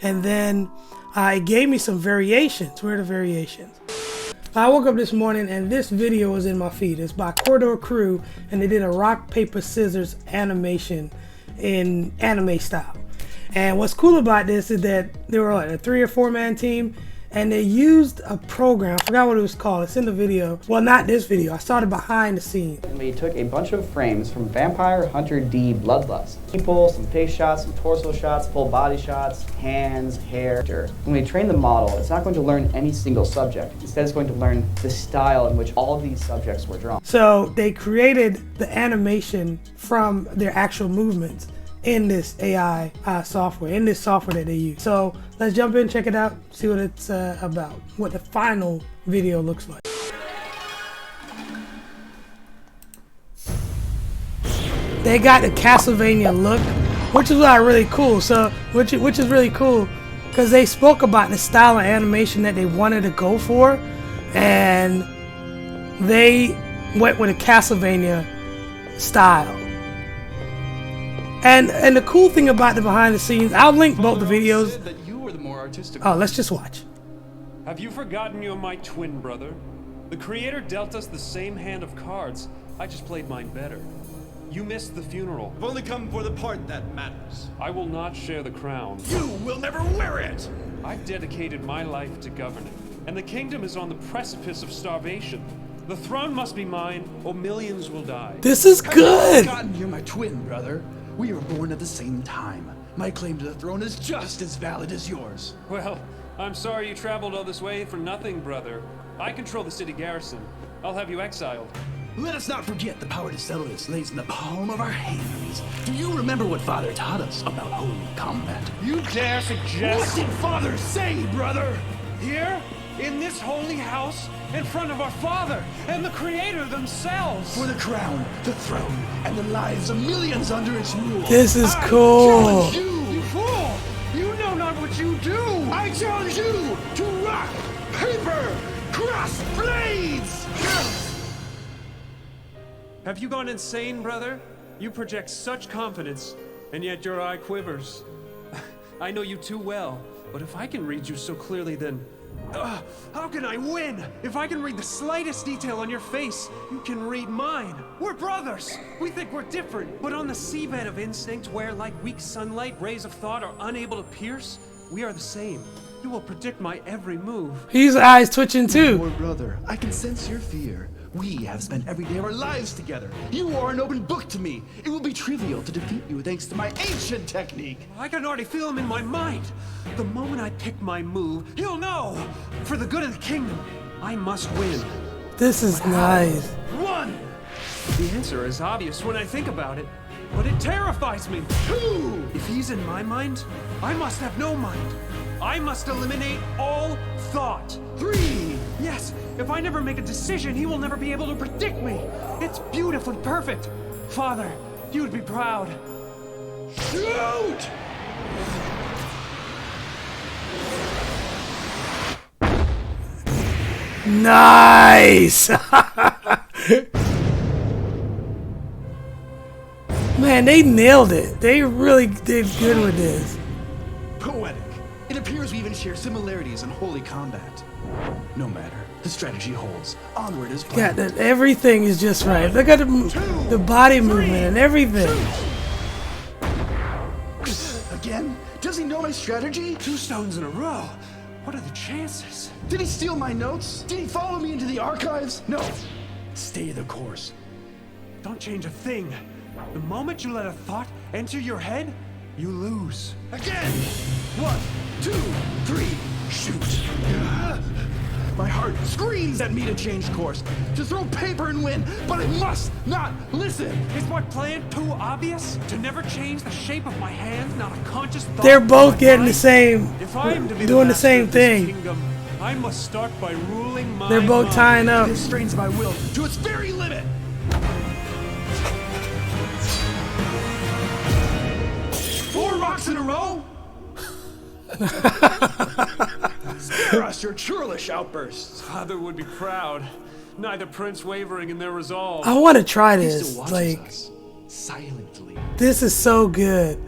and then it gave me some variations. Where are the variations? I woke up this morning and this video was in my feed. It's by Corridor Crew, and they did a rock, paper, scissors animation in anime style. And what's cool about this is that they were like a 3 or 4 man team, and they used a program. I forgot what it was called. It's in the video. Well, not this video. I started behind the scenes. We took a bunch of frames from Vampire Hunter D Bloodlust. People, some face shots, some torso shots, full body shots, hands, hair. When we train the model, it's not going to learn any single subject. Instead, it's going to learn the style in which all of these subjects were drawn. So they created the animation from their actual movements in this AI software, in this software that they use. So let's jump in, check it out, see what it's about, what the final video looks like. They got the Castlevania look, which is really cool. So, which is really cool, because they spoke about the style of animation that they wanted to go for, and they went with a Castlevania style. And the cool thing about the behind the scenes, I'll link both the videos. That you were the more artistic. Oh, let's just watch. Have you forgotten you're my twin brother? The creator dealt us the same hand of cards. I just played mine better. You missed the funeral. I've only come for the part that matters. I will not share the crown. You will never wear it! I've dedicated my life to governing, and the kingdom is on the precipice of starvation. The throne must be mine, or millions will die. This is good. I've forgotten you're my twin brother. We were born at the same time. My claim to the throne is just as valid as yours. Well, I'm sorry you traveled all this way for nothing, brother. I control the city garrison. I'll have you exiled. Let us not forget the power to settle this lays in the palm of our hands. Do you remember what Father taught us about holy combat? You dare suggest— What did Father say, brother? Here, in this holy house, in front of our Father and the Creator themselves. For the crown, the throne, and the lives of millions under its rule. This is I cool. challenge you! You fool! You know not what you do! I challenge you to rock, paper, cross blades! Have you gone insane, brother? You project such confidence, and yet your eye quivers. I know you too well, but if I can read you so clearly, then how can I win? If I can read the slightest detail on your face, you can read mine. We're brothers. We think we're different, but on the seabed of instinct, where like weak sunlight, rays of thought are unable to pierce, we are the same. You will predict my every move. His eyes twitching too. Poor brother, I can sense your fear. We have spent every day of our lives together. You are an open book to me. It will be trivial to defeat you thanks to my ancient technique. I can already feel him in my mind. The moment I pick my move, he'll know. For the good of the kingdom, I must win. This is nice. One! The answer is obvious when I think about it, but it terrifies me. Two! If he's in my mind, I must have no mind. I must eliminate all thought. Three! Yes, if I never make a decision, he will never be able to predict me. It's beautifully perfect. Father, you would be proud. Shoot! Nice. Man, they nailed it. They really did good with this. Poetic. It appears we even share similarities in holy combat. No matter. The strategy holds. Onward is Yeah, planned. that everything is just right. Look at the body movement and everything. Again? Does he know my strategy? 2 stones in a row. What are the chances? Did he steal my notes? Did he follow me into the archives? No. Stay the course. Don't change a thing. The moment you let a thought enter your head, you lose. Again! 1, 2, 3, shoot! My heart screams at me to change course, to throw paper and win, but I must not listen! Is my plan too obvious? To never change the shape of my hand, not a conscious thought? They're in both my getting the mind? same, If I am to be doing the master same of this thing. kingdom, I must start by ruling my They're both mind. tying up. This strains my will to its very limit! 4 rocks in a row? Spare us your churlish outbursts! Father would be proud. Neither prince wavering in their resolve. I want to try He this. still watches Like, us, silently. this is so good.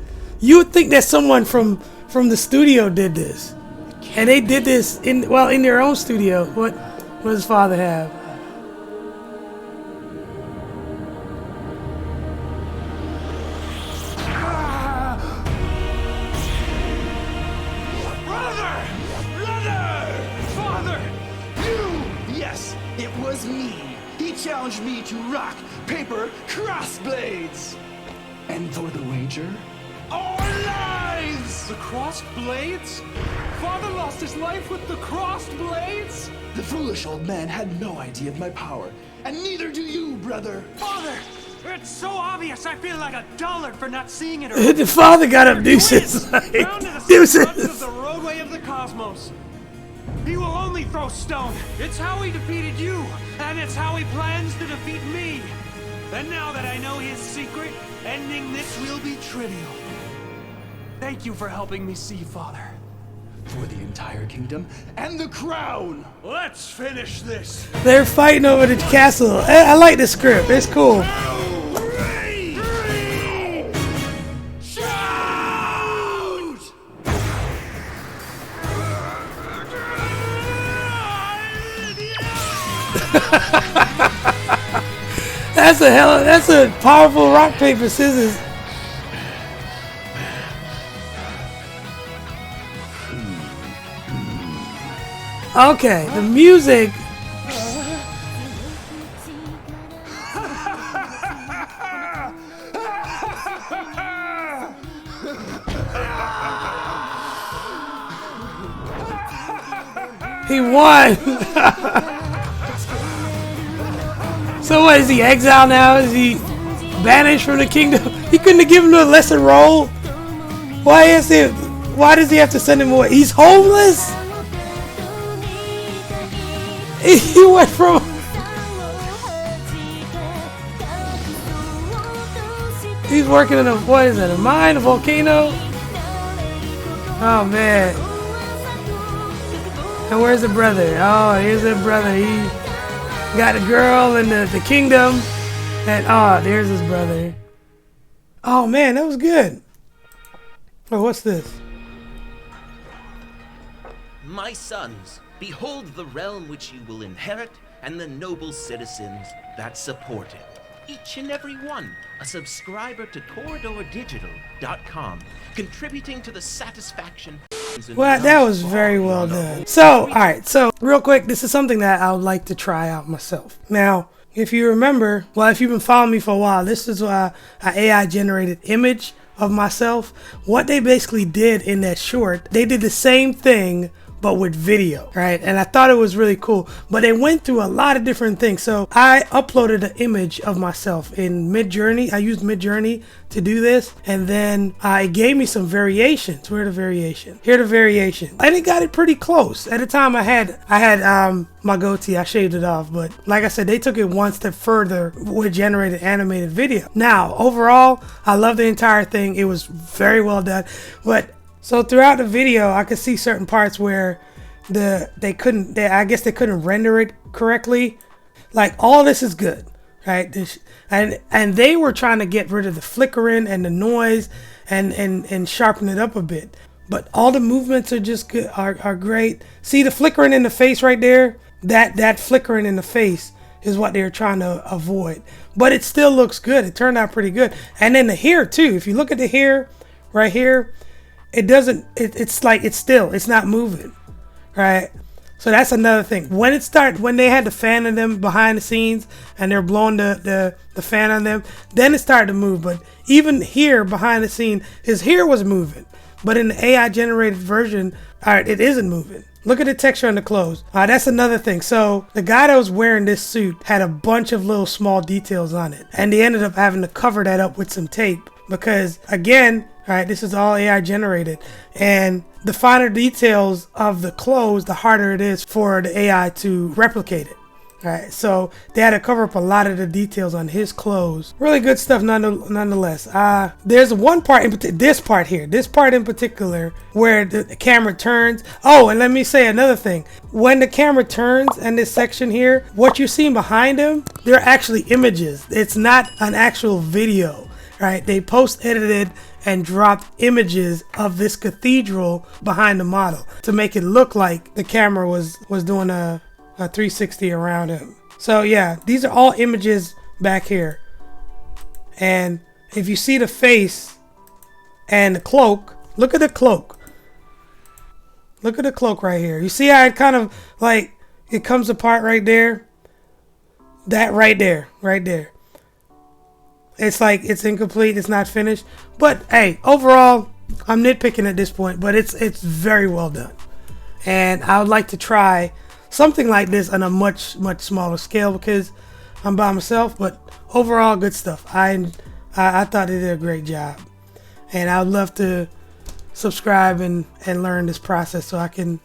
You would think that someone from the studio did this, and they did this in their own studio. What does his father have? It was me. He challenged me to rock, paper, crossblades. And for the wager, our lives! The crossed blades? Father lost his life with the crossed blades? The foolish old man had no idea of my power, and neither do you, brother. Father! It's so obvious I feel like a dullard for not seeing it. The father got up deuces. Like, Down to the deuces. ruts of the roadway of the cosmos. He will only throw stone. It's how he defeated you, and it's how he plans to defeat me. And now that I know his secret, ending this will be trivial. Thank you for helping me see, Father. For the entire kingdom and the crown! Let's finish this. They're fighting over the castle. I like the script. It's cool. That's a powerful rock, paper, scissors. Okay, the music. He won. So what, is he exiled now? Is he banished from the kingdom? He couldn't have given him a lesser role? Why does he have to send him away? He's homeless? He went from... He's working in what is it, a mine, a volcano? Oh man. And where's the brother? Oh, here's the brother. He got a girl in the kingdom. And there's his brother. Oh man, that was good. Oh, what's this? My sons, behold the realm which you will inherit and the noble citizens that support it. Each and every one a subscriber to CorridorDigital.com, contributing to the satisfaction. Well, that was very well done. So, alright, so real quick, this is something that I would like to try out myself. Now, if you remember, well, if you've been following me for a while, this is an AI generated image of myself. What they basically did in that short, they did the same thing but with video, right? And I thought it was really cool, but it went through a lot of different things. So I uploaded an image of myself in Midjourney. I used Midjourney to do this, and then it gave me some variations. Where are the variations? Here are the variations, and it got it pretty close. At the time, I had my goatee. I shaved it off, but like I said, they took it one step further with generated animated video. Now, overall, I love the entire thing. It was very well done, but so throughout the video, I could see certain parts where I guess they couldn't render it correctly. Like, all this is good, right? And they were trying to get rid of the flickering and the noise and sharpen it up a bit. But all the movements are just good, are great. See the flickering in the face right there? That flickering in the face is what they're trying to avoid. But it still looks good. It turned out pretty good. And then the hair too. If you look at the hair right here, it's not moving, right? So that's another thing. When they had the fan of them behind the scenes and they're blowing the fan on them, then it started to move. But even here behind the scene, his hair was moving, but in the AI generated version, it isn't moving. Look at the texture on the clothes. That's another thing. So the guy that was wearing this suit had a bunch of little small details on it, and they ended up having to cover that up with some tape because, again, this is all AI generated, and the finer details of the clothes, the harder it is for the AI to replicate it. Right, so they had to cover up a lot of the details on his clothes. Really good stuff nonetheless. There's one part, this part in particular, where the camera turns. Oh, and let me say another thing. When the camera turns in this section here, what you're seeing behind him, they're actually images. It's not an actual video. right? They post-edited and dropped images of this cathedral behind the model to make it look like the camera was doing a 360 around him. So yeah, these are all images back here. And if you see the face and the cloak, look at the cloak. Look at the cloak right here. You see how it kind of like, it comes apart right there? That right there, right there. It's like it's incomplete, it's not finished. But hey, overall, I'm nitpicking at this point, but it's very well done. And I would like to try something like this on a much smaller scale because I'm by myself, but overall good stuff. I thought they did a great job. And I would love to subscribe and learn this process so I can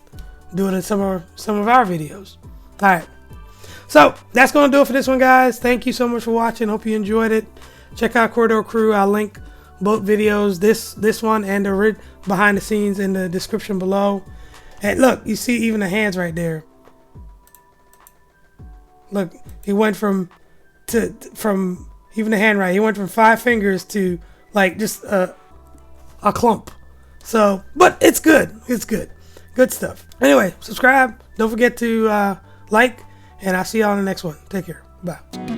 do it in some of our videos. Alright. So that's gonna do it for this one, guys. Thank you so much for watching. Hope you enjoyed it. Check out Corridor Crew. I'll link both videos, this one and the behind the scenes, in the description below. And look, you see even the hands right there. Look, he went from even the hand right. He went from 5 fingers to like just a clump. So, but it's good. It's good. Good stuff. Anyway, subscribe. Don't forget to like, and I'll see y'all in the next one. Take care. Bye.